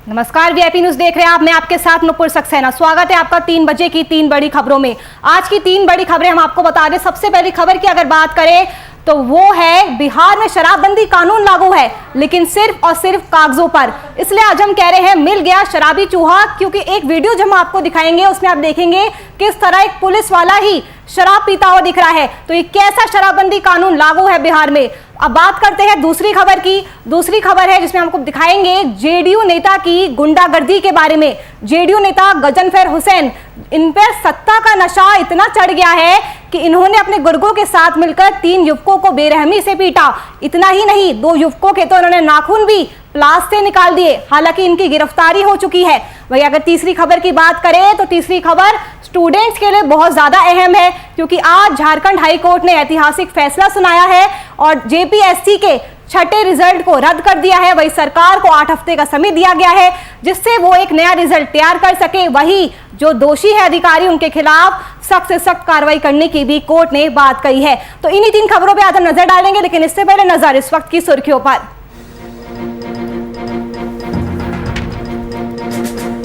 नमस्कार, VIP news देख रहे हैं आप। मैं आपके साथ नुपुर सक्सेना। स्वागत है आपका 3 बजे की 3 बड़ी खबरों में। आज की 3 बड़ी खबरें हम आपको बता दें। सबसे पहली खबर की अगर बात करें तो वो है बिहार में शराबबंदी कानून लागू है, लेकिन सिर्फ और सिर्फ कागजों पर। इसलिए आज हम कह रहे हैं मिल गया शराबी चूहा, क्योंकि एक वीडियो जो हम आपको दिखाएंगे उसमें आप देखेंगे किस तरह एक पुलिस वाला ही शराब पीता हुआ दिख रहा है। तो ये कैसा शराबबंदी कानून लागू है बिहार में। अब बात करते हैं दूसरी खबर की। दूसरी खबर है जिसमें हमको दिखाएंगे जेडीयू नेता की गुंडागर्दी के बारे में। जेडीयू नेता गजनफर हुसैन, इन पर सत्ता का नशा इतना चढ़ गया है कि इन्होंने अपने गुर्गों के साथ मिलकर 3 युवकों को बेरहमी से पीटा। इतना ही नहीं, 2 युवकों के तो इन्होंने नाखून भी प्लास से निकाल दिए। हालांकि इनकी गिरफ्तारी हो चुकी है। वही अगर तीसरी खबर की बात करें तो तीसरी खबर स्टूडेंट्स के लिए बहुत ज्यादा अहम है, क्योंकि आज झारखंड हाई कोर्ट ने ऐतिहासिक फैसला सुनाया है और जेपीएससी के छठे रिजल्ट को रद्द कर दिया है। वही सरकार को 8 हफ्ते का समय दिया गया है जिससे वो एक नया रिजल्ट तैयार कर सके। वही जो दोषी है अधिकारी, उनके खिलाफ सख्त से सख्त कार्रवाई करने की भी कोर्ट ने बात कही है। तो इन्हीं 3 खबरों पे आज हम नजर डालेंगे, लेकिन इससे पहले नजर इस वक्त की सुर्खियों पर।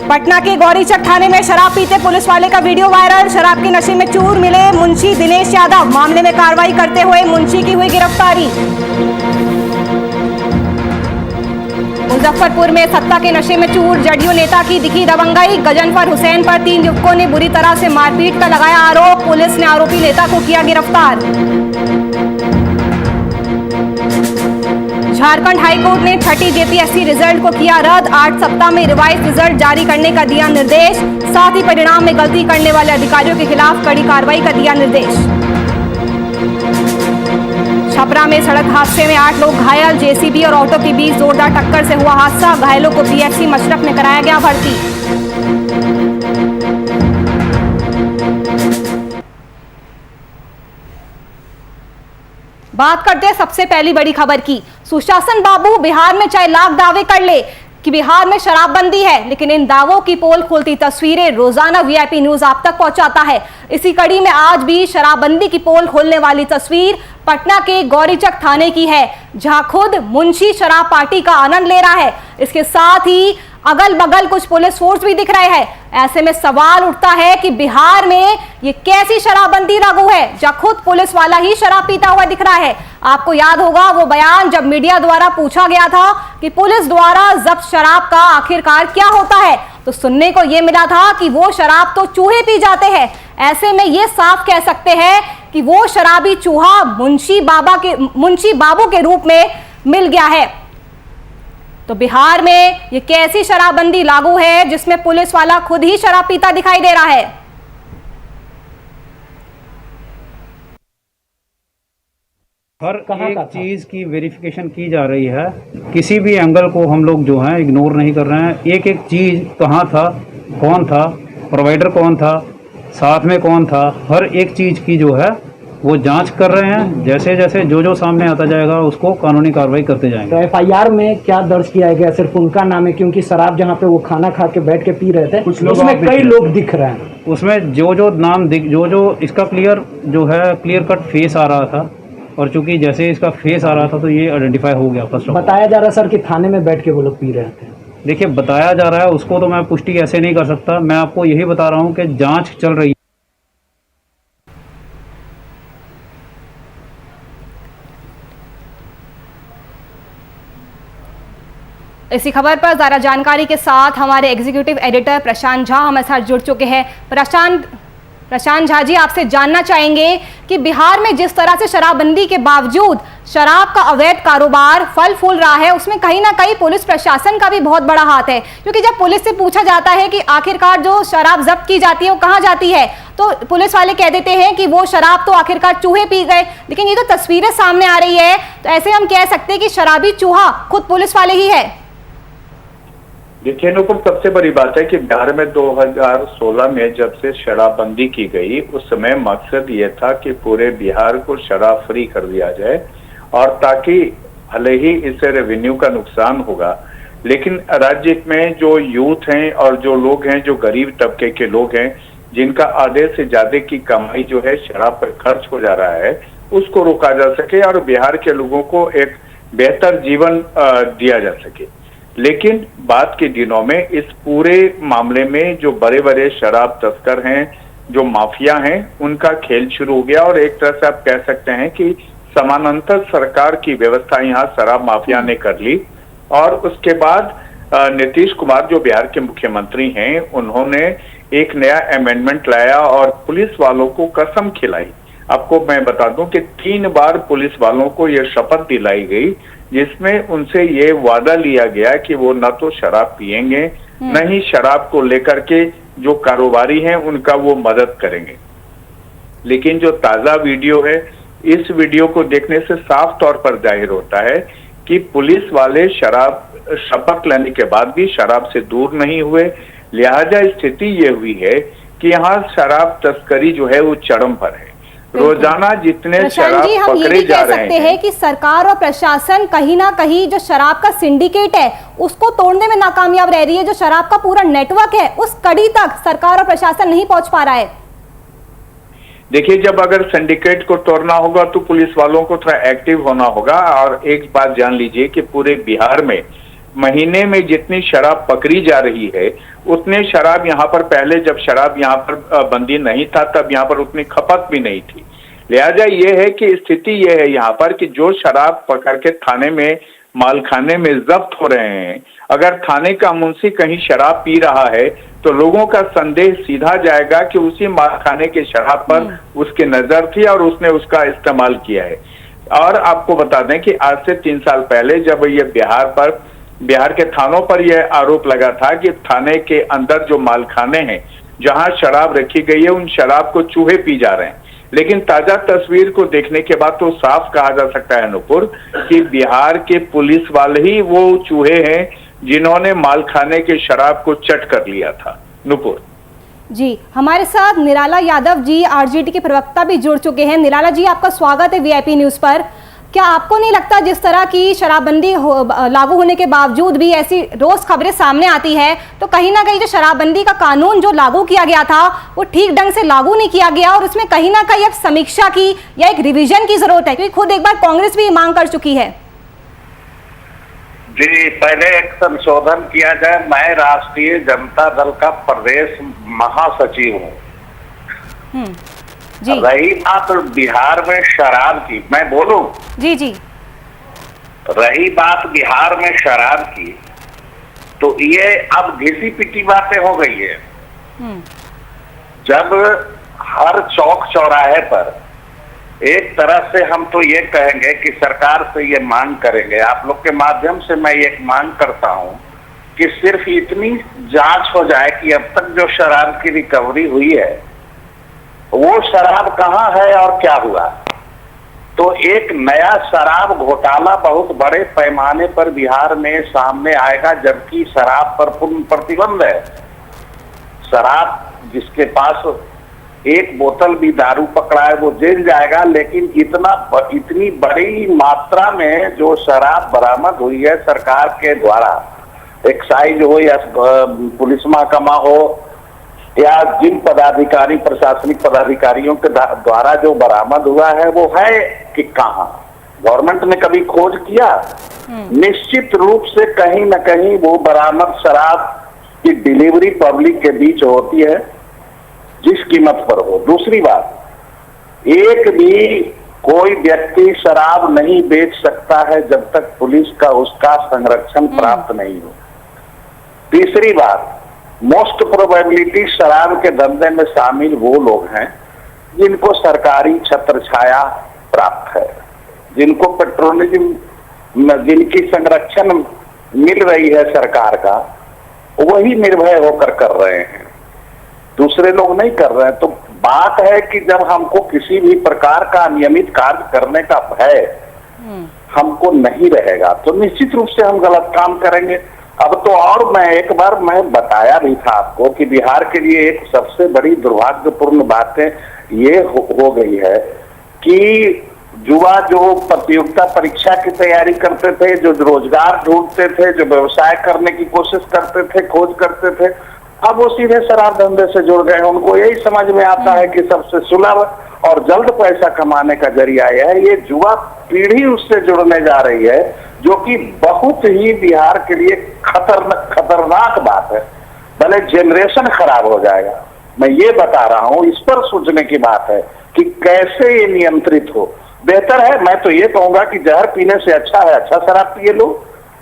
पटना के गौरीचक थाने में शराब पीते पुलिस वाले का वीडियो वायरल। शराब के नशे में चूर मिले मुंशी दिनेश यादव। मामले में कार्रवाई करते हुए मुंशी की हुई गिरफ्तारी। मुजफ्फरपुर में सत्ता के नशे में चूर जदयू नेता की दिखी दबंगई। गजनफर हुसैन पर 3 युवकों ने बुरी तरह से मारपीट का लगाया आरोप। पुलिस ने आरोपी नेता को किया गिरफ्तार। झारखंड हाईकोर्ट ने छठी जेपीएससी रिजल्ट को किया रद्द। 8 सप्ताह में रिवाइज रिजल्ट जारी करने का दिया निर्देश। साथ ही परिणाम में गलती करने वाले अधिकारियों के खिलाफ कड़ी कार्रवाई का दिया निर्देश। छपरा में सड़क हादसे में 8 लोग घायल। जेसीबी और ऑटो के बीच जोरदार टक्कर से हुआ हादसा। घायलों को पीएचसी मशरफ में कराया गया भर्ती। बात करते हैं सबसे पहली बड़ी खबर की। सुशासन बाबू बिहार में चाहे लाख दावे कर ले कि बिहार में शराबबंदी है, लेकिन इन दावों की पोल खोलती तस्वीरें रोजाना वीआईपी न्यूज आप तक पहुंचाता है। इसी कड़ी में आज भी शराबबंदी की पोल खोलने वाली तस्वीर पटना के गौरीचक थाने की है, जहां खुद मुंशी शराब पार्टी का आनंद ले रहा है। इसके साथ ही अगल बगल कुछ पुलिस फोर्स भी दिख रहे हैं। ऐसे में सवाल उठता है कि बिहार में ये कैसी शराबबंदी लागू है, जहां खुद पुलिस वाला ही शराब पीता हुआ दिख रहा है। आपको याद होगा वो बयान जब मीडिया द्वारा पूछा गया था कि पुलिस द्वारा जब्त शराब का आखिरकार क्या होता है, तो सुनने को यह मिला था कि वो शराब तो चूहे पी जाते हैं। ऐसे में ये साफ कह सकते हैं कि वो शराबी चूहा मुंशी बाबू के रूप में मिल गया है। तो बिहार में ये कैसी शराबबंदी लागू है जिसमें पुलिस वाला खुद ही शराब पीता दिखाई दे रहा है। हर एक चीज की वेरिफिकेशन की जा रही है। किसी भी एंगल को हम लोग जो है इग्नोर नहीं कर रहे हैं। एक एक चीज कहाँ था, कौन था, प्रोवाइडर कौन था, साथ में कौन था, हर एक चीज की जो है वो जांच कर रहे हैं। जैसे जैसे जो सामने आता जाएगा उसको कानूनी कार्रवाई करते जाएंगे। तो एफआईआर में क्या दर्ज किया गया? सिर्फ उनका नाम है, क्योंकि शराब जहाँ पे वो खाना खा के बैठ के पी रहे थे उसमें कई लोग दिख रहे हैं। उसमें जो नाम जो इसका क्लियर कट फेस आ रहा था, और चूंकि जैसे इसका फेस आ रहा था तो ये आइडेंटिफाई हो गया। फर्स्ट बताया जा रहा है सर कि थाने में बैठ के वो लोग पी रहे थे। देखिए, बताया जा रहा है, उसको तो मैं पुष्टि ऐसे नहीं कर सकता। मैं आपको यही बता रहा हूँ कि जांच चल रही है। इसी खबर पर ज़्यादा जानकारी के साथ हमारे एग्जीक्यूटिव एडिटर प्रशांत झा हमारे साथ जुड़ चुके हैं। प्रशांत झा जी, आपसे जानना चाहेंगे कि बिहार में जिस तरह से शराबबंदी के बावजूद शराब का अवैध कारोबार फल फूल रहा है, उसमें कहीं ना कहीं पुलिस प्रशासन का भी बहुत बड़ा हाथ है। क्योंकि जब पुलिस से पूछा जाता है कि आखिरकार जो शराब जब्त की जाती है वो कहाँ जाती है, तो पुलिस वाले कह देते हैं कि वो शराब तो आखिरकार चूहे पी गए। लेकिन ये तो तस्वीरें सामने आ रही है, तो ऐसे हम कह सकते हैं कि शराबी चूहा खुद पुलिस वाले ही है। देखिए नुपुर, सबसे बड़ी बात है कि बिहार में 2016 में जब से शराबबंदी की गई, उस समय मकसद ये था कि पूरे बिहार को शराब फ्री कर दिया जाए, और ताकि भले ही इससे रेवेन्यू का नुकसान होगा, लेकिन राज्य में जो यूथ हैं और जो लोग हैं, जो गरीब तबके के लोग हैं, जिनका आधे से ज्यादा की कमाई जो है शराब पर खर्च हो जा रहा है, उसको रोका जा सके और बिहार के लोगों को एक बेहतर जीवन दिया जा सके। लेकिन बाद के दिनों में इस पूरे मामले में जो बड़े बड़े शराब तस्कर हैं, जो माफिया हैं, उनका खेल शुरू हो गया और एक तरह से आप कह सकते हैं कि समानांतर सरकार की व्यवस्था यहाँ शराब माफिया ने कर ली। और उसके बाद नीतीश कुमार जो बिहार के मुख्यमंत्री हैं, उन्होंने एक नया अमेंडमेंट लाया और पुलिस वालों को कसम खिलाई। आपको मैं बता दूं कि 3 बार पुलिस वालों को यह शपथ दिलाई गई जिसमें उनसे ये वादा लिया गया कि वो न तो शराब पिएंगे, न ही शराब को लेकर के जो कारोबारी हैं उनका वो मदद करेंगे। लेकिन जो ताजा वीडियो है, इस वीडियो को देखने से साफ तौर पर जाहिर होता है कि पुलिस वाले शपथ लेने के बाद भी शराब से दूर नहीं हुए। लिहाजा स्थिति ये हुई है कि यहाँ शराब तस्करी जो है वो चरम पर है। रोजाना जितने शराब जी, हम ये पकड़े भी जा कह रहे सकते हैं हैं कि सरकार और प्रशासन कहीं ना कहीं जो शराब का सिंडिकेट है उसको तोड़ने में नाकामयाब रह रही है। जो शराब का पूरा नेटवर्क है उस कड़ी तक सरकार और प्रशासन नहीं पहुंच पा रहा है। देखिए, जब अगर सिंडिकेट को तोड़ना होगा तो पुलिस वालों को थोड़ा एक्टिव होना होगा। और एक बात जान लीजिए कि पूरे बिहार में महीने में जितनी शराब पकड़ी जा रही है, उतने शराब यहाँ पर पहले जब शराब यहाँ पर बंदी नहीं था तब यहाँ पर उतनी खपत भी नहीं थी। लिहाजा ये है कि स्थिति ये है यहाँ पर कि जो शराब पकड़ के थाने में मालखाने में जब्त हो रहे हैं, अगर थाने का मुंशी कहीं शराब पी रहा है तो लोगों का संदेह सीधा जाएगा कि उसी मालखाने के शराब पर उसकी नजर थी और उसने उसका इस्तेमाल किया है। और आपको बता दें कि आज से 3 साल पहले जब ये बिहार के थानों पर यह आरोप लगा था कि थाने के अंदर जो मालखाने हैं जहां शराब रखी गई है, उन शराब को चूहे पी जा रहे हैं। लेकिन ताजा तस्वीर को देखने के बाद तो साफ कहा जा सकता है नुपुर कि बिहार के पुलिस वाले ही वो चूहे हैं जिन्होंने मालखाने के शराब को चट कर लिया था। नुपुर जी, हमारे साथ निराला यादव जी आरजेडी के प्रवक्ता भी जुड़ चुके हैं। निराला जी, आपका स्वागत है वीआईपी न्यूज पर। क्या आपको नहीं लगता जिस तरह की शराबबंदी लागू होने के बावजूद भी ऐसी रोज खबरें सामने आती है तो कहीं ना कहीं जो शराबबंदी का कानून जो लागू किया गया था वो ठीक ढंग से लागू नहीं किया गया और उसमें कहीं ना कहीं अब समीक्षा की या एक रिवीजन की जरूरत है, क्योंकि खुद एक बार कांग्रेस भी मांग कर चुकी है। जी, पहले एक संशोधन किया जाए। मैं राष्ट्रीय जनता दल का प्रदेश महासचिव हूँ। जी, रही बात बिहार में शराब की, मैं बोलूं? जी जी, रही बात बिहार में शराब की, तो ये अब घिसी पिटी बातें हो गई है। जब हर चौक चौराहे पर एक तरह से हम तो ये कहेंगे कि सरकार से ये मांग करेंगे, आप लोग के माध्यम से मैं एक मांग करता हूं कि सिर्फ इतनी जांच हो जाए कि अब तक जो शराब की रिकवरी हुई है वो शराब कहाँ है और क्या हुआ। तो एक नया शराब घोटाला बहुत बड़े पैमाने पर बिहार में सामने आएगा, जबकि शराब पर पूर्ण प्रतिबंध है। शराब जिसके पास एक बोतल भी दारू पकड़ा है वो जेल जाएगा, लेकिन इतनी बड़ी मात्रा में जो शराब बरामद हुई है सरकार के द्वारा, एक्साइज हो या पुलिस महकमा हो या जिन पदाधिकारी प्रशासनिक पदाधिकारियों के द्वारा जो बरामद हुआ है वो है कि कहाँ? गवर्नमेंट ने कभी खोज किया? निश्चित रूप से कहीं न कहीं वो बरामद शराब की डिलीवरी पब्लिक के बीच होती है, जिस कीमत पर हो। दूसरी बात, एक भी कोई व्यक्ति शराब नहीं बेच सकता है जब तक पुलिस का उसका संरक्षण प्राप्त नहीं हो। तीसरी बात, मोस्ट प्रोबेबिलिटी शराब के धंधे में शामिल वो लोग हैं जिनको सरकारी छत्र छाया प्राप्त है, जिनको पेट्रोलिज्म, जिनकी संरक्षण मिल रही है सरकार का, वही निर्भय होकर कर रहे हैं, दूसरे लोग नहीं कर रहे हैं। तो बात है कि जब हमको किसी भी प्रकार का नियमित कार्य करने का भय हमको नहीं रहेगा तो निश्चित रूप से हम गलत काम करेंगे। अब तो और मैं बताया भी था आपको कि बिहार के लिए एक सबसे बड़ी दुर्भाग्यपूर्ण बातें ये हो गई है कि युवा जो प्रतियोगिता परीक्षा की तैयारी करते थे, जो रोजगार ढूंढते थे, जो व्यवसाय करने की कोशिश करते थे, खोज करते थे, अब वो सीधे शराब धंधे से जुड़ गए। उनको यही समझ में आता है कि सबसे सुलभ और जल्द पैसा कमाने का जरिया है। ये युवा पीढ़ी उससे जुड़ने जा रही है जो कि बहुत ही बिहार के लिए खतरनाक बात है। भले जनरेशन खराब हो जाएगा, मैं ये बता रहा हूं, इस पर सोचने की बात है कि कैसे ये नियंत्रित हो। बेहतर है, मैं तो ये कहूंगा कि जहर पीने से अच्छा है अच्छा शराब पिए लो,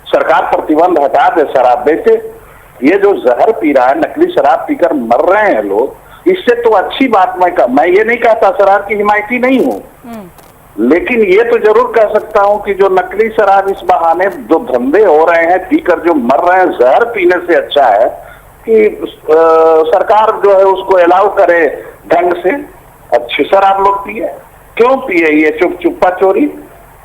सरकार प्रतिबंध हटा दे, शराब बेचे। ये जो जहर पी रहा है, नकली शराब पीकर मर रहे हैं लोग, इससे तो अच्छी बात मैं ये नहीं कहता शराब की हिमायती नहीं हूं, लेकिन ये तो जरूर कह सकता हूं कि जो नकली शराब इस बहाने जो धंधे हो रहे हैं, पीकर जो मर रहे हैं, जहर पीने से अच्छा है कि सरकार जो है उसको अलाउ करे ढंग से, अच्छी शराब लोग पिए। क्यों पिए ये चुप्पा चोरी?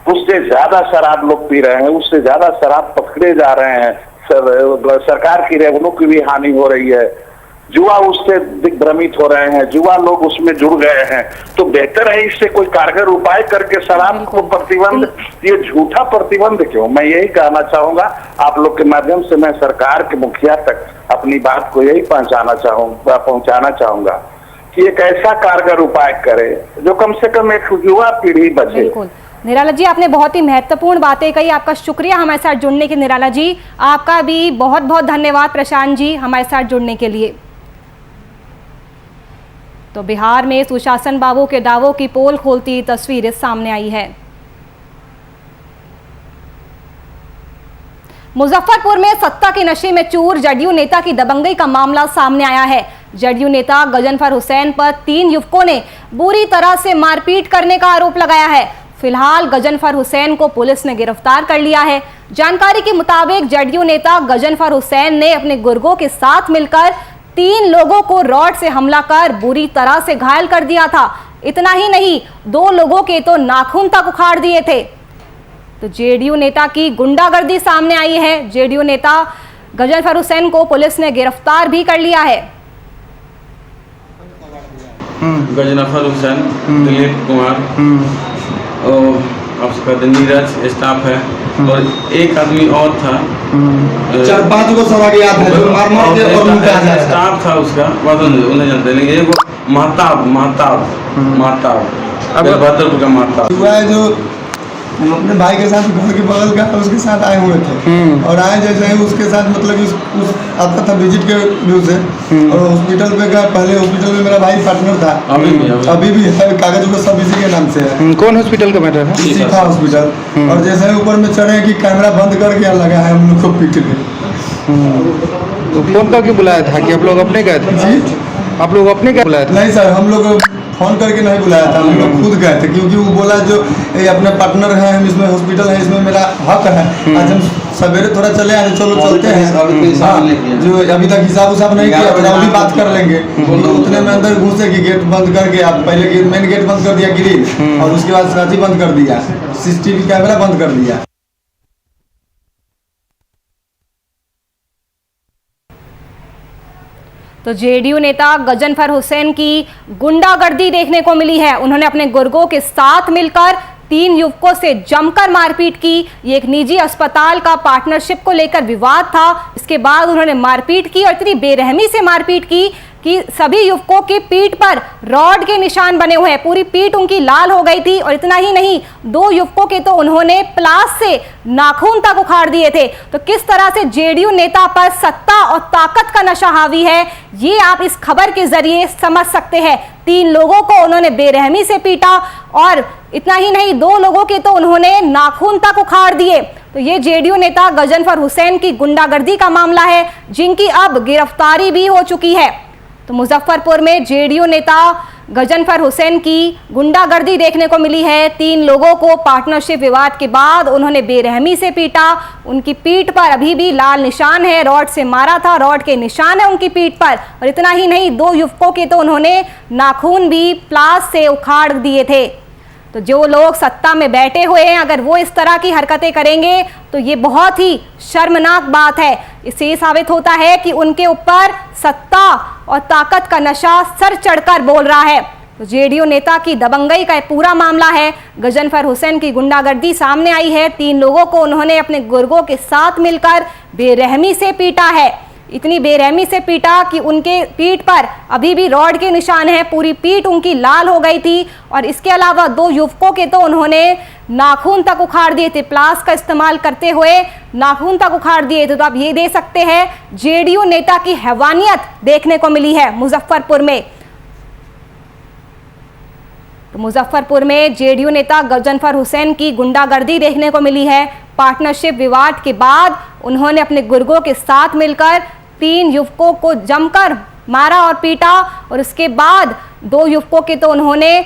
उससे ज्यादा शराब लोग पी रहे हैं, उससे ज्यादा शराब पकड़े जा रहे हैं, सरकार की रेवेन्यू की भी हानि हो रही है, जुआ उससे दिग्भ्रमित हो रहे हैं, जुआ लोग उसमें जुड़ गए हैं। तो बेहतर है इससे कोई कारगर उपाय करके शराब को प्रतिबंध, ये झूठा प्रतिबंध क्यों? मैं यही कहना चाहूंगा, आप लोग के माध्यम से मैं सरकार के मुखिया तक अपनी बात को यही पहुंचाना चाहूंगा कि एक ऐसा कारगर उपाय करे जो कम से कम एक युवा पीढ़ी बचे। बिल्कुल निराला जी, आपने बहुत ही महत्वपूर्ण बातें कही। आपका शुक्रिया हमारे साथ जुड़ने के। निराला जी, आपका भी बहुत बहुत धन्यवाद। प्रशांत जी, हमारे साथ जुड़ने के लिए। तो बिहार में सुशासन बाबू के दावों की पोल खोलती तस्वीर सामने आई है। मुजफ्फरपुर में सत्ता के नशे में चूर जदयू नेता की दबंगई का मामला सामने आया है। जदयू नेता गजनफर हुसैन पर 3 युवकों ने बुरी तरह से मारपीट करने का आरोप लगाया है। फिलहाल गजनफर हुसैन को पुलिस ने गिरफ्तार कर लिया है। जानकारी के मुताबिक जदयू नेता गजनफर हुसैन ने अपने गुर्गों के साथ मिलकर 3 लोगों को रॉड से हमला कर बुरी तरह से घायल कर दिया था। इतना ही नहीं, 2 लोगों के तो नाखून तक उखाड़ दिए थे। तो जेडीयू नेता की गुंडागर्दी सामने आई है। जेडीयू नेता गजनफर हुसैन को पुलिस ने गिरफ्तार भी कर लिया है। गजनफर हुसैन, दिलीप कुमार और आपका नीरज स्टाफ है, और एक आदमी और था, 4-5 को सवारी याद है जो मार के और उनका स्टाफ था उसका, उन्हें जानते नहीं। एक महताब बहत्तरपुर का महताब हुआ है जो अपने भाई के साथ घर के बगल का उसके साथ आए हुए थे, और आए जैसे ही उसके साथ मतलब उस आता था विजिट के व्यू से, और हॉस्पिटल पे गया। पहले हॉस्पिटल में मेरा भाई पार्टनर था, अभी भी है, कागज को सब इसी के नाम से है। कौन हॉस्पिटल का मैटर है? शिफा हॉस्पिटल। और जैसे ही ऊपर में चढ़े कि कैमरा बंद करके लगा है हम लोग को पीटने। तो फोन करके बुलाया था कि आप लोग अपने गए थे? जी, आप लोग अपने क्या बुलाया था? नहीं सर, हम लोग फोन करके नहीं बुलाया था, हम लोग खुद गए थे, क्योंकि वो बोला जो ये अपने पार्टनर है, हम इसमें हॉस्पिटल है, इसमें मेरा हक है, आज हम सवेरे थोड़ा चले आए, चलो चलते हैं। जो अभी तक हिसाब उसाब नहीं किया, तो अभी बात कर लेंगे। तो उतने में अंदर घुसे कि गेट बंद करके, आप पहले मेन गेट बंद कर दिया ग्रिल, और उसके बाद साथी बंद कर दिया, CCTV कैमरा बंद कर दिया। तो जेडीयू नेता गजनफर हुसैन की गुंडागर्दी देखने को मिली है। उन्होंने अपने गुर्गों के साथ मिलकर 3 युवकों से जमकर मारपीट की। ये एक निजी अस्पताल का पार्टनरशिप को लेकर विवाद था। इसके बाद उन्होंने मारपीट की, और इतनी बेरहमी से मारपीट की कि सभी युवकों की पीठ पर रॉड के निशान बने हुए हैं। पूरी पीठ उनकी लाल हो गई थी। और इतना ही नहीं, 2 युवकों के तो उन्होंने प्लास से नाखून तक उखाड़ दिए थे। तो किस तरह से जेडीयू नेता पर सत्ता और ताकत का नशा हावी है, ये आप इस खबर के जरिए समझ सकते हैं। 3 लोगों को उन्होंने बेरहमी से पीटा, और इतना ही नहीं, 2 लोगों के तो उन्होंने नाखून तक उखाड़ दिए। तो ये जेडीयू नेता गजनफर हुसैन की गुंडागर्दी का मामला है, जिनकी अब गिरफ्तारी भी हो चुकी है। तो मुजफ्फरपुर में जेडीयू नेता गजनफर हुसैन की गुंडागर्दी देखने को मिली है। 3 लोगों को पार्टनरशिप विवाद के बाद उन्होंने बेरहमी से पीटा। उनकी पीठ पर अभी भी लाल निशान है, रॉड से मारा था, रॉड के निशान है उनकी पीठ पर। और इतना ही नहीं, 2 युवकों के तो उन्होंने नाखून भी प्लास से उखाड़ दिए थे। तो जो लोग सत्ता में बैठे हुए हैं, अगर वो इस तरह की हरकतें करेंगे तो ये बहुत ही शर्मनाक बात है। इससे ये साबित होता है कि उनके ऊपर सत्ता और ताकत का नशा सर चढ़कर बोल रहा है। तो जेडीयू नेता की दबंगई का पूरा मामला है। गजनफर हुसैन की गुंडागर्दी सामने आई है। 3 लोगों को उन्होंने अपने गुर्गों के साथ मिलकर बेरहमी से पीटा है। इतनी बेरहमी से पीटा कि उनके पीठ पर अभी भी रॉड के निशान हैं, पूरी पीठ उनकी लाल हो गई थी। और इसके अलावा 2 युवकों के तो उन्होंने नाखून तक उखाड़ दिए थे, प्लास का इस्तेमाल करते हुए नाखून तक उखाड़ दिए थे। तो आप ये देख सकते हैं जेडीयू नेता की हैवानियत देखने को मिली है मुजफ्फरपुर में। तो मुजफ्फरपुर में जेडीयू नेता गजनफर हुसैन की गुंडागर्दी देखने को मिली है। पार्टनरशिप विवाद के बाद उन्होंने अपने गुर्गों के साथ मिलकर 3 युवकों को जमकर मारा और पीटा, और उसके बाद 2 युवकों के तो उन्होंने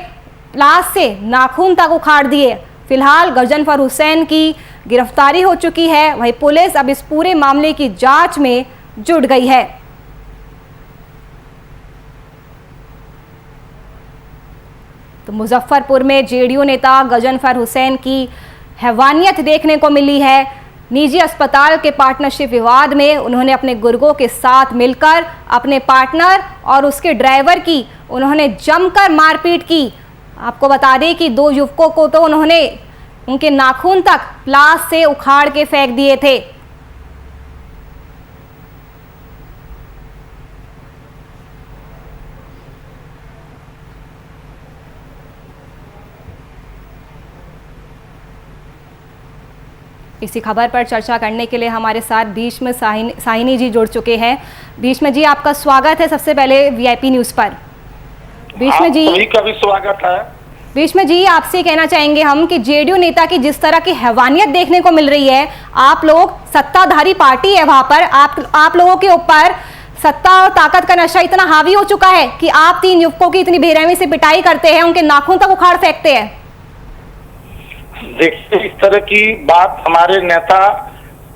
प्लास से नाखून तक उखाड़ दिए। फिलहाल गजनफर हुसैन की गिरफ्तारी हो चुकी है। वहीं पुलिस अब इस पूरे मामले की जांच में जुट गई है। तो मुजफ्फरपुर में जेडीयू नेता गजनफर हुसैन की हैवानियत देखने को मिली है। निजी अस्पताल के पार्टनरशिप विवाद में उन्होंने अपने गुर्गों के साथ मिलकर अपने पार्टनर और उसके ड्राइवर की उन्होंने जमकर मारपीट की। आपको बता दें कि 2 युवकों को तो उन्होंने उनके नाखून तक प्लास से उखाड़ के फेंक दिए थे। इसी खबर पर चर्चा करने के लिए हमारे साथ भीष्म साहिनी जी जुड़ चुके हैं। भीष्म जी, आपका स्वागत है सबसे पहले वीआईपी न्यूज पर। भीष्म जी, सभी का भी स्वागत है। भीष्म जी, आपसे कहना चाहेंगे हम कि जेडीयू नेता की जिस तरह की हैवानियत देखने को मिल रही है, आप लोग सत्ताधारी पार्टी है, वहां पर आप लोगों के ऊपर सत्ता और ताकत का नशा इतना हावी हो चुका है कि आप 3 युवकों की इतनी बेरहमी से पिटाई करते हैं, उनके नाखून तक उखाड़ फेंकते हैं। देखिए, इस तरह की बात हमारे नेता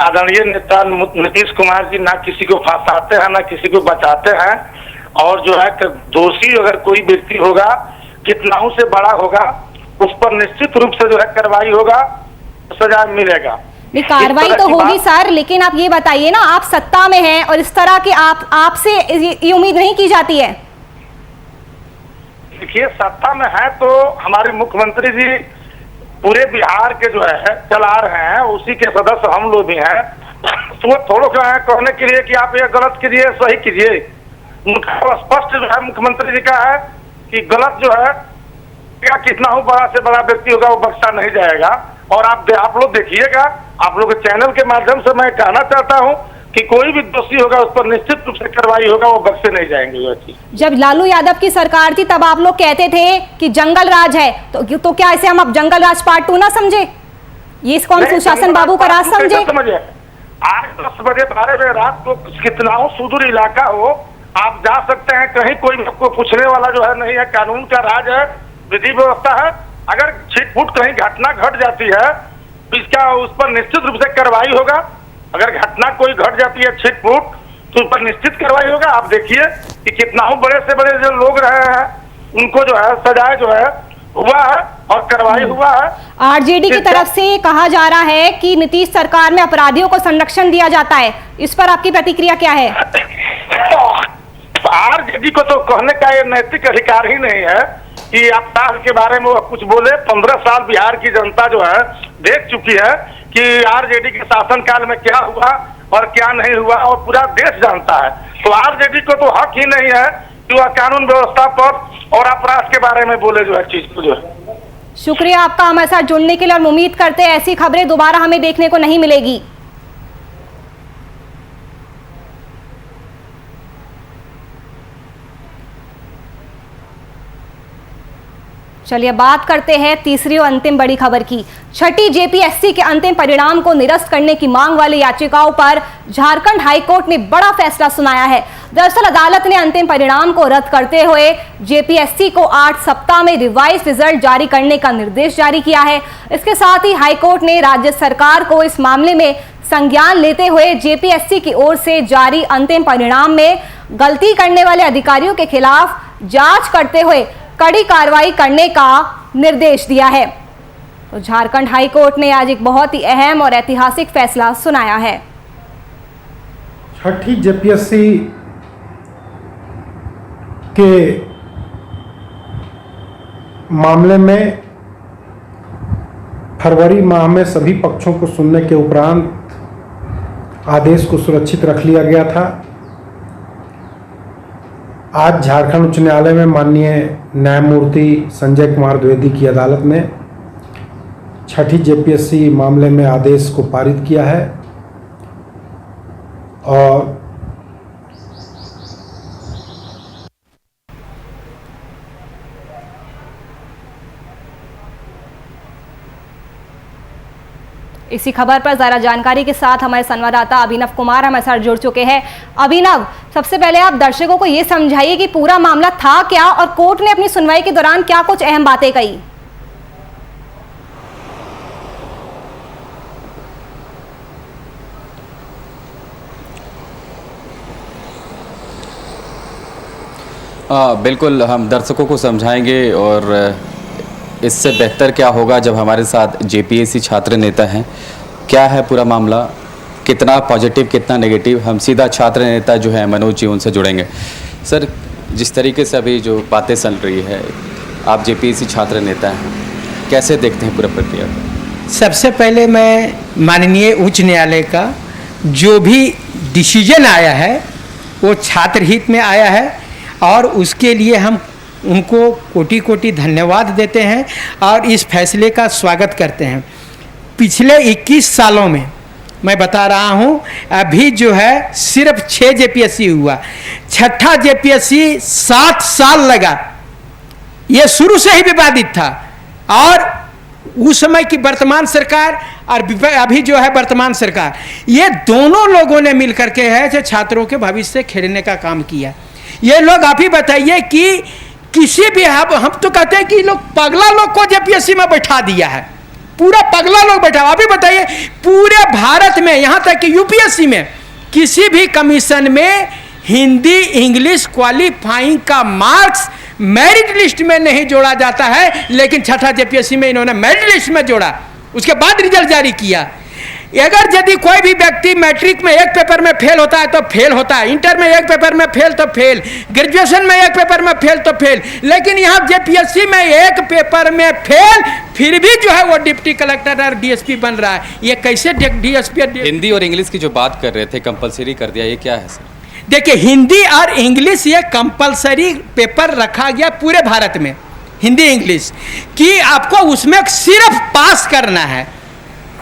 आदरणीय नेता नीतीश कुमार जी ना किसी को फंसाते हैं ना किसी को बचाते हैं, और जो है दोषी अगर कोई व्यक्ति होगा, कितना से बड़ा होगा, उस पर निश्चित रूप से जो है कार्रवाई होगा, सजा मिलेगा। नहीं, कार्रवाई तो होगी सर, लेकिन आप ये बताइए ना, आप सत्ता में हैं और इस तरह की आपसे ये उम्मीद नहीं की जाती है। देखिए, सत्ता में है तो हमारे मुख्यमंत्री जी पूरे बिहार के जो है चला रहे हैं, उसी के सदस्य हम लोग भी हैं। तो थोड़ा सा है कहने के लिए कि आप ये गलत कीजिए, सही कीजिए, स्पष्ट जो है मुख्यमंत्री जी का है कि गलत जो है क्या कितना हो बड़ा से बड़ा व्यक्ति होगा वो बख्शा नहीं जाएगा। और आप लोग देखिएगा, आप लोग के चैनल के माध्यम से मैं कहना चाहता हूँ कि कोई भी दोषी होगा उस पर निश्चित रूप से कार्रवाई होगा, वो बख्शे नहीं जाएंगे। वो चीज जब लालू यादव की सरकार थी तब आप लोग कहते थे कि जंगल राज है, तो क्या इसे हम अब जंगल राज पार्ट 2 ना समझे? ये कौन सुशासन बाबू का राज समझे? 8 10 बजे 12 बजे रात को कितना हो सुदूर इलाका हो, आप जा सकते हैं, कहीं कोई आपको पूछने वाला जो है नहीं है। कानून का राज है, विधि व्यवस्था है। अगर छिटपुट कहीं घटना घट जाती है तो इसका उस पर निश्चित रूप से कार्रवाई होगा। अगर घटना कोई घट जाती है छिटपुट तो उस पर निश्चित कार्रवाई होगा। आप देखिए कि कितना बड़े से बड़े जो लोग रहे हैं उनको जो है सजाए जो है हुआ है और कार्रवाई हुआ है। आरजेडी की तरफ से कहा जा रहा है कि नीतीश सरकार में अपराधियों को संरक्षण दिया जाता है, इस पर आपकी प्रतिक्रिया क्या है? आरजेडी को तो कहने का ये नैतिक अधिकार ही नहीं है कि आप ताल के बारे में कुछ बोले। 15 साल बिहार की जनता जो है देख चुकी है कि आरजेडी के शासनकाल में क्या हुआ और क्या नहीं हुआ, और पूरा देश जानता है। तो आरजेडी को तो हक ही नहीं है कि वह कानून व्यवस्था पर और अपराध के बारे में बोले जो है चीज को जो है। शुक्रिया आपका हमारे साथ जुड़ने के लिए, और उम्मीद करते हैं ऐसी खबरें दोबारा हमें देखने को नहीं मिलेगी। चलिए बात करते हैं तीसरी और अंतिम बड़ी खबर की। छठी जेपीएससी के अंतिम परिणाम को निरस्त करने की मांग वाली याचिकाओं पर झारखंड हाईकोर्ट ने बड़ा फैसला सुनाया है। दरअसल अदालत ने अंतिम परिणाम को रद्द करते हुए जेपीएससी को 8 सप्ताह में रिवाइज रिजल्ट जारी करने का निर्देश जारी किया है। इसके साथ ही हाईकोर्ट ने राज्य सरकार को इस मामले में संज्ञान लेते हुए जेपीएससी की ओर से जारी अंतिम परिणाम में गलती करने वाले अधिकारियों के खिलाफ जांच करते हुए कड़ी कार्रवाई करने का निर्देश दिया है। तो झारखंड हाईकोर्ट ने आज एक बहुत ही अहम और ऐतिहासिक फैसला सुनाया है। छठी जेपीएससी के मामले में फरवरी माह में सभी पक्षों को सुनने के उपरांत आदेश को सुरक्षित रख लिया गया था। आज झारखंड उच्च न्यायालय में माननीय न्यायमूर्ति संजय कुमार द्विवेदी की अदालत ने छठी जेपीएससी मामले में आदेश को पारित किया है और इसी खबर पर ज़्यादा जानकारी के साथ हमारे संवाददाता अभिनव कुमार हमारे साथ जुड़ चुके हैं। अभिनव, सबसे पहले आप दर्शकों को ये समझाइए कि पूरा मामला था क्या और कोर्ट ने अपनी सुनवाई के दौरान क्या कुछ अहम बातें कही। बिल्कुल, हम दर्शकों को समझाएंगे और इससे बेहतर क्या होगा जब हमारे साथ जेपीएससी छात्र नेता हैं। क्या है पूरा मामला, कितना पॉजिटिव कितना नेगेटिव, हम सीधा छात्र नेता जो है मनोज जी उनसे जुड़ेंगे। सर, जिस तरीके से अभी जो बातें चल रही है, आप जेपीएससी छात्र नेता हैं, कैसे देखते हैं पूरा प्रक्रिया? सबसे पहले मैं माननीय उच्च न्यायालय का जो भी डिसीजन आया है वो छात्र हित में आया है और उसके लिए हम उनको कोटि कोटि धन्यवाद देते हैं और इस फैसले का स्वागत करते हैं। पिछले 21 सालों में मैं बता रहा हूं, अभी जो है सिर्फ 6 जेपीएससी हुआ, छठा जेपीएससी 7 साल लगा। ये शुरू से ही विवादित था और उस समय की वर्तमान सरकार और अभी जो है वर्तमान सरकार, ये दोनों लोगों ने मिलकर के है जो छात्रों के भविष्य खेलने का काम किया। ये लोग आप ही बताइए कि किसी भी हम तो कहते हैं कि लोग पगला लोग को जेपीएससी में बैठा दिया है, पूरा पगला लोग बैठा। अभी बताइए पूरे भारत में, यहाँ तक कि यूपीएससी में किसी भी कमीशन में हिंदी इंग्लिश क्वालिफाइंग का मार्क्स मेरिट लिस्ट में नहीं जोड़ा जाता है, लेकिन छठा जेपीएससी में इन्होंने मेरिट लिस्ट में जोड़ा, उसके बाद रिजल्ट जारी किया। अगर यदि कोई भी व्यक्ति मैट्रिक में एक पेपर में फेल होता है तो फेल होता है, इंटर में एक पेपर में फेल तो फेल, ग्रेजुएशन में एक पेपर में फेल तो फेल, लेकिन यहाँ जेपीएससी में एक पेपर में फेल फिर भी जो है वो डिप्टी कलेक्टर और डीएसपी बन रहा है। ये कैसे डीएसपी? हिंदी और इंग्लिश की जो बात कर रहे थे कंपलसरी कर दिया, ये क्या है सर? देखिए, हिंदी और इंग्लिश ये कंपलसरी पेपर रखा गया पूरे भारत में, हिंदी इंग्लिश कि आपको उसमें सिर्फ पास करना है,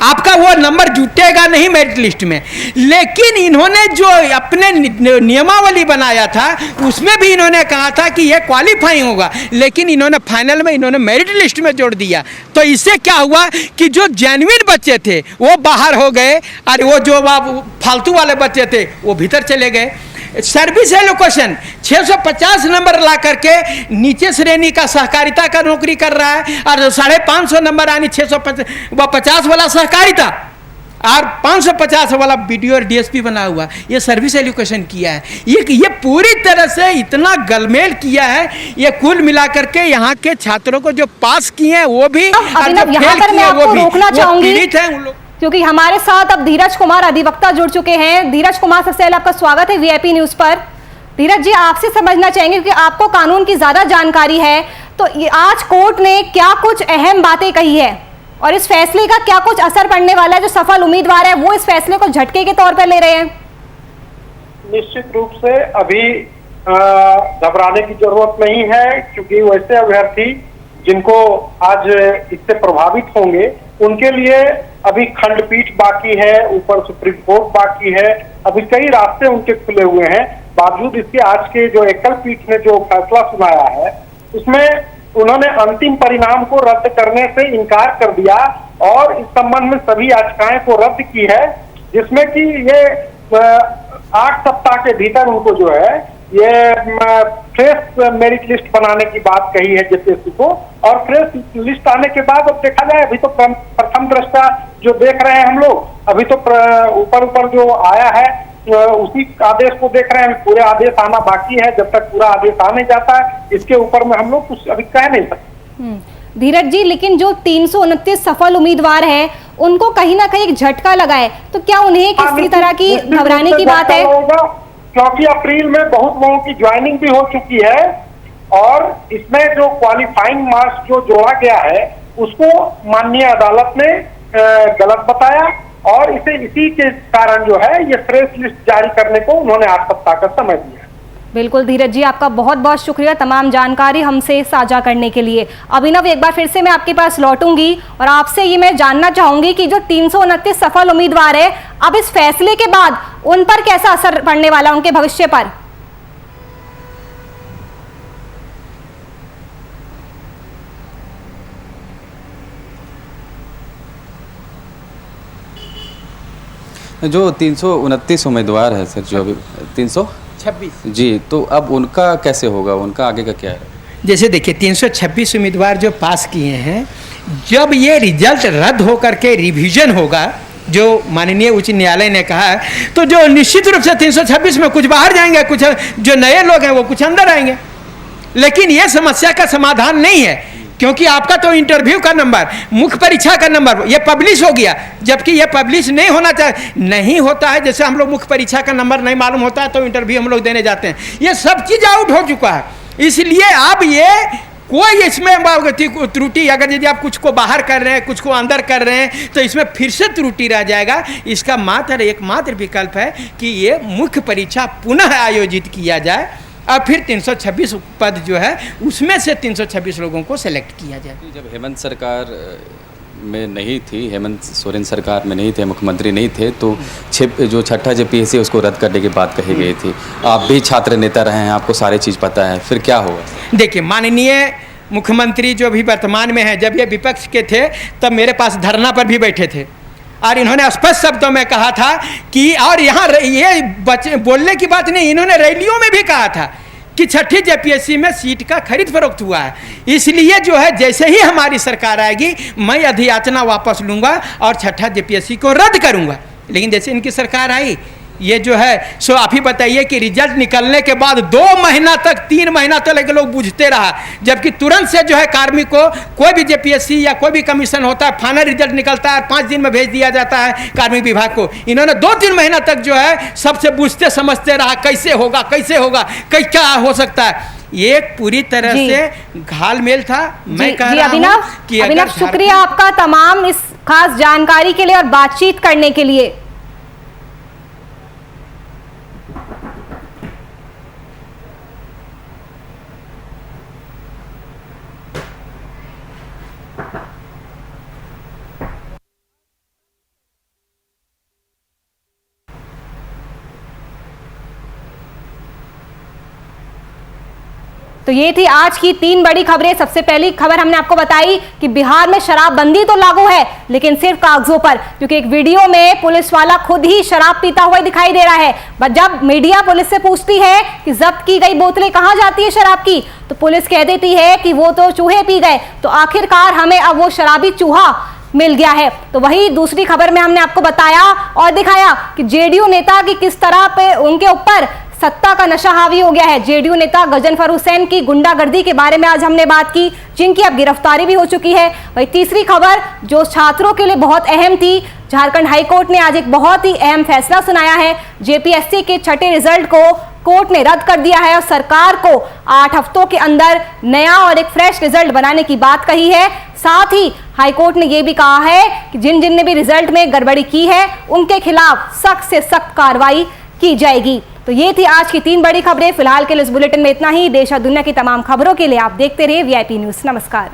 आपका वो नंबर जुटेगा नहीं मेरिट लिस्ट में। लेकिन इन्होंने जो अपने नियमावली बनाया था उसमें भी इन्होंने कहा था कि ये क्वालिफाइंग होगा, लेकिन इन्होंने फाइनल में इन्होंने मेरिट लिस्ट में जोड़ दिया। तो इससे क्या हुआ कि जो जेन्युइन बच्चे थे वो बाहर हो गए और वो जो फालतू वाले बच्चे थे वो भीतर चले गए। सर्विस एलोकेशन 650 नंबर ला करके नीचे श्रेणी का सहकारिता का नौकरी कर रहा है और 550 नंबर आनी 650 वाला सहकारिता और 550 वाला बीडीओ और डीएसपी बना हुआ, ये सर्विस एलोकेशन किया है। ये पूरी तरह से इतना गलमेल किया है। ये कुल मिलाकर के यहाँ के छात्रों को जो पास किए हैं वो भी और जो फेल किए हैं वो भी, वो पीड़ित हैं उन लोग। क्योंकि हमारे साथ अब धीरज कुमार अधिवक्ता जुड़ चुके हैं। धीरज कुमार, सबसे पहले आपका स्वागत है वीआईपी न्यूज पर। धीरज जी, आपसे समझना चाहेंगे क्योंकि आपको कानून की ज्यादा जानकारी है, तो आज कोर्ट ने क्या कुछ अहम बातें कही है और इस फैसले का क्या कुछ असर पड़ने वाला है? जो सफल उम्मीदवार है वो इस फैसले को झटके के तौर पर ले रहे हैं। निश्चित रूप से अभी घबराने की जरूरत नहीं है, क्योंकि वैसे अभ्यर्थी जिनको आज इससे प्रभावित होंगे उनके लिए अभी खंडपीठ बाकी है, ऊपर सुप्रीम कोर्ट बाकी है, अभी कई रास्ते उनके खुले हुए हैं। बावजूद इसके आज के जो एकल पीठ ने जो फैसला सुनाया है उसमें उन्होंने अंतिम परिणाम को रद्द करने से इनकार कर दिया और इस संबंध में सभी याचिकाएं को रद्द की है, जिसमें कि ये 8 सप्ताह के भीतर उनको जो है ये फ्रेश मेरिट लिस्ट बनाने की बात कही है जेपीएससी को। और फ्रेश लिस्ट आने के बाद अब देखा जाए, अभी तो प्रथम दृष्टा जो देख रहे हैं हम लोग, अभी तो ऊपर जो आया है उसी आदेश को देख रहे हैं, पूरे आदेश आना बाकी है। जब तक पूरा आदेश आने जाता है इसके ऊपर में हम लोग कुछ अभी कह नहीं सकते। धीरज जी, लेकिन जो 329 सफल उम्मीदवार हैं उनको कहीं ना कहीं एक झटका लगा है, तो क्या उन्हें किसी तरह की घबराने की बात है? क्योंकि अप्रैल में बहुत लोगों की ज्वाइनिंग भी हो चुकी है और इसमें जो क्वालिफाइंग मार्क्स जो जोड़ा गया है उसको माननीय अदालत ने गलत बताया और इसी के कारण जो है ये फ्रेश लिस्ट जारी करने को उन्होंने 8 सप्ताह का समय दिया। बिल्कुल धीरज जी, आपका बहुत बहुत शुक्रिया तमाम जानकारी हमसे साझा करने के लिए। अभिनव, एक बार फिर से मैं आपके पास लौटूंगी और आपसे ये मैं जानना चाहूंगी कि जो 329 सफल उम्मीदवार है, अब इस फैसले के बाद उन पर कैसा असर पड़ने वाला, उनके भविष्य पर? जो 329 उम्मीदवार है सर, जो अभी 326 जी, तो अब उनका कैसे होगा, उनका आगे का क्या है? जैसे देखिए 326 उम्मीदवार जो पास किए हैं, जब ये रिजल्ट रद्द होकर के रिवीजन होगा, जो माननीय उच्च न्यायालय ने कहा है, तो जो निश्चित रूप से 326 में कुछ बाहर जाएंगे, कुछ जो नए लोग हैं वो कुछ अंदर आएंगे। लेकिन ये समस्या का समाधान नहीं है, क्योंकि आपका तो इंटरव्यू का नंबर, मुख्य परीक्षा का नंबर ये पब्लिश हो गया, जबकि ये पब्लिश नहीं होना चाहिए, नहीं होता है। जैसे हम लोग मुख्य परीक्षा का नंबर नहीं मालूम होता है तो इंटरव्यू हम लोग देने जाते हैं, ये सब चीज़ आउट हो चुका है। इसलिए अब ये कोई इसमें त्रुटि, अगर यदि आप कुछ को बाहर कर रहे हैं, कुछ को अंदर कर रहे हैं, तो इसमें फिर से त्रुटि रह जाएगा। इसका एकमात्र विकल्प है कि ये मुख्य परीक्षा पुनः आयोजित किया जाए और फिर 326 पद जो है उसमें से 326 लोगों को सेलेक्ट किया जाए। जब हेमंत सरकार में नहीं थी, हेमंत सोरेन सरकार में नहीं थे, मुख्यमंत्री नहीं थे, तो जो छठा जेपीएससी उसको रद्द करने की बात कही गई थी। आप भी छात्र नेता रहे हैं, आपको सारी चीज़ पता है, फिर क्या होगा? देखिए, माननीय मुख्यमंत्री जो भी वर्तमान में है, जब ये विपक्ष के थे तब मेरे पास धरना पर भी बैठे थे और इन्होंने स्पष्ट शब्दों में कहा था कि, और यहाँ ये बोलने की बात नहीं, इन्होंने रैलियों में भी कहा था कि छठी जेपीएससी में सीट का खरीद फरोख्त हुआ है। इसलिए जो है जैसे ही हमारी सरकार आएगी मैं अधियाचना वापस लूँगा और छठा जेपीएससी को रद्द करूँगा। लेकिन जैसे इनकी सरकार आई, ये जो है सो आप ही बताइए कि रिजल्ट निकलने के बाद 2 महीना तक, 3 महीना तक लोग बुझते रहा, जबकि तुरंत से जो है कार्मिक को कोई भी जेपीएससी या कोई भी कमीशन होता है, फाइनल रिजल्ट निकलता है, 5 दिन में भेज दिया जाता है कार्मिक विभाग को। इन्होंने 2-3 महीना तक जो है सबसे बुझते समझते रहा, कैसे होगा, क्या हो सकता है। ये पूरी तरह से घालमेल था। मैं कह रहा हूं कि अभिनव, शुक्रिया आपका तमाम इस खास जानकारी के लिए और बातचीत करने के लिए। तो ये थी आज की 3 बड़ी खबरें। सबसे पहली खबर हमने आपको बताई कि बिहार में शराबबंदी तो लागू है, लेकिन सिर्फ कागजों पर, क्योंकि एक वीडियो में पुलिस वाला खुद ही शराब पीता हुआ दिखाई दे रहा है। बट जब मीडिया पुलिस से पूछती है कि जब्त की गई बोतलें कहां जाती है शराब की, तो पुलिस कह देती है कि वो तो चूहे पी गए। तो आखिरकार हमें अब वो शराबी चूहा मिल गया है। तो वही दूसरी खबर में हमने आपको बताया और दिखाया कि जेडीयू नेता की किस तरह पे उनके ऊपर सत्ता का नशा हावी हो गया है। जेडीयू नेता गजनफर हुसैन की गुंडागर्दी के बारे में आज हमने बात की, जिनकी अब गिरफ्तारी भी हो चुकी है। वही तीसरी खबर जो छात्रों के लिए बहुत अहम थी, झारखंड हाईकोर्ट ने आज एक बहुत ही अहम फैसला सुनाया है। जेपीएससी के छठे रिजल्ट को कोर्ट ने रद्द कर दिया है और सरकार को 8 हफ्तों के अंदर नया और एक फ्रेश रिजल्ट बनाने की बात कही है। साथ ही हाईकोर्ट ने यह भी कहा है कि जिन जिन ने भी रिजल्ट में गड़बड़ी की है उनके खिलाफ सख्त से सख्त कार्रवाई की जाएगी। तो ये थी आज की 3 बड़ी खबरें। फिलहाल के लिए इस बुलेटिन में इतना ही। देश और दुनिया की तमाम खबरों के लिए आप देखते रहिए वीआईपी न्यूज़। नमस्कार।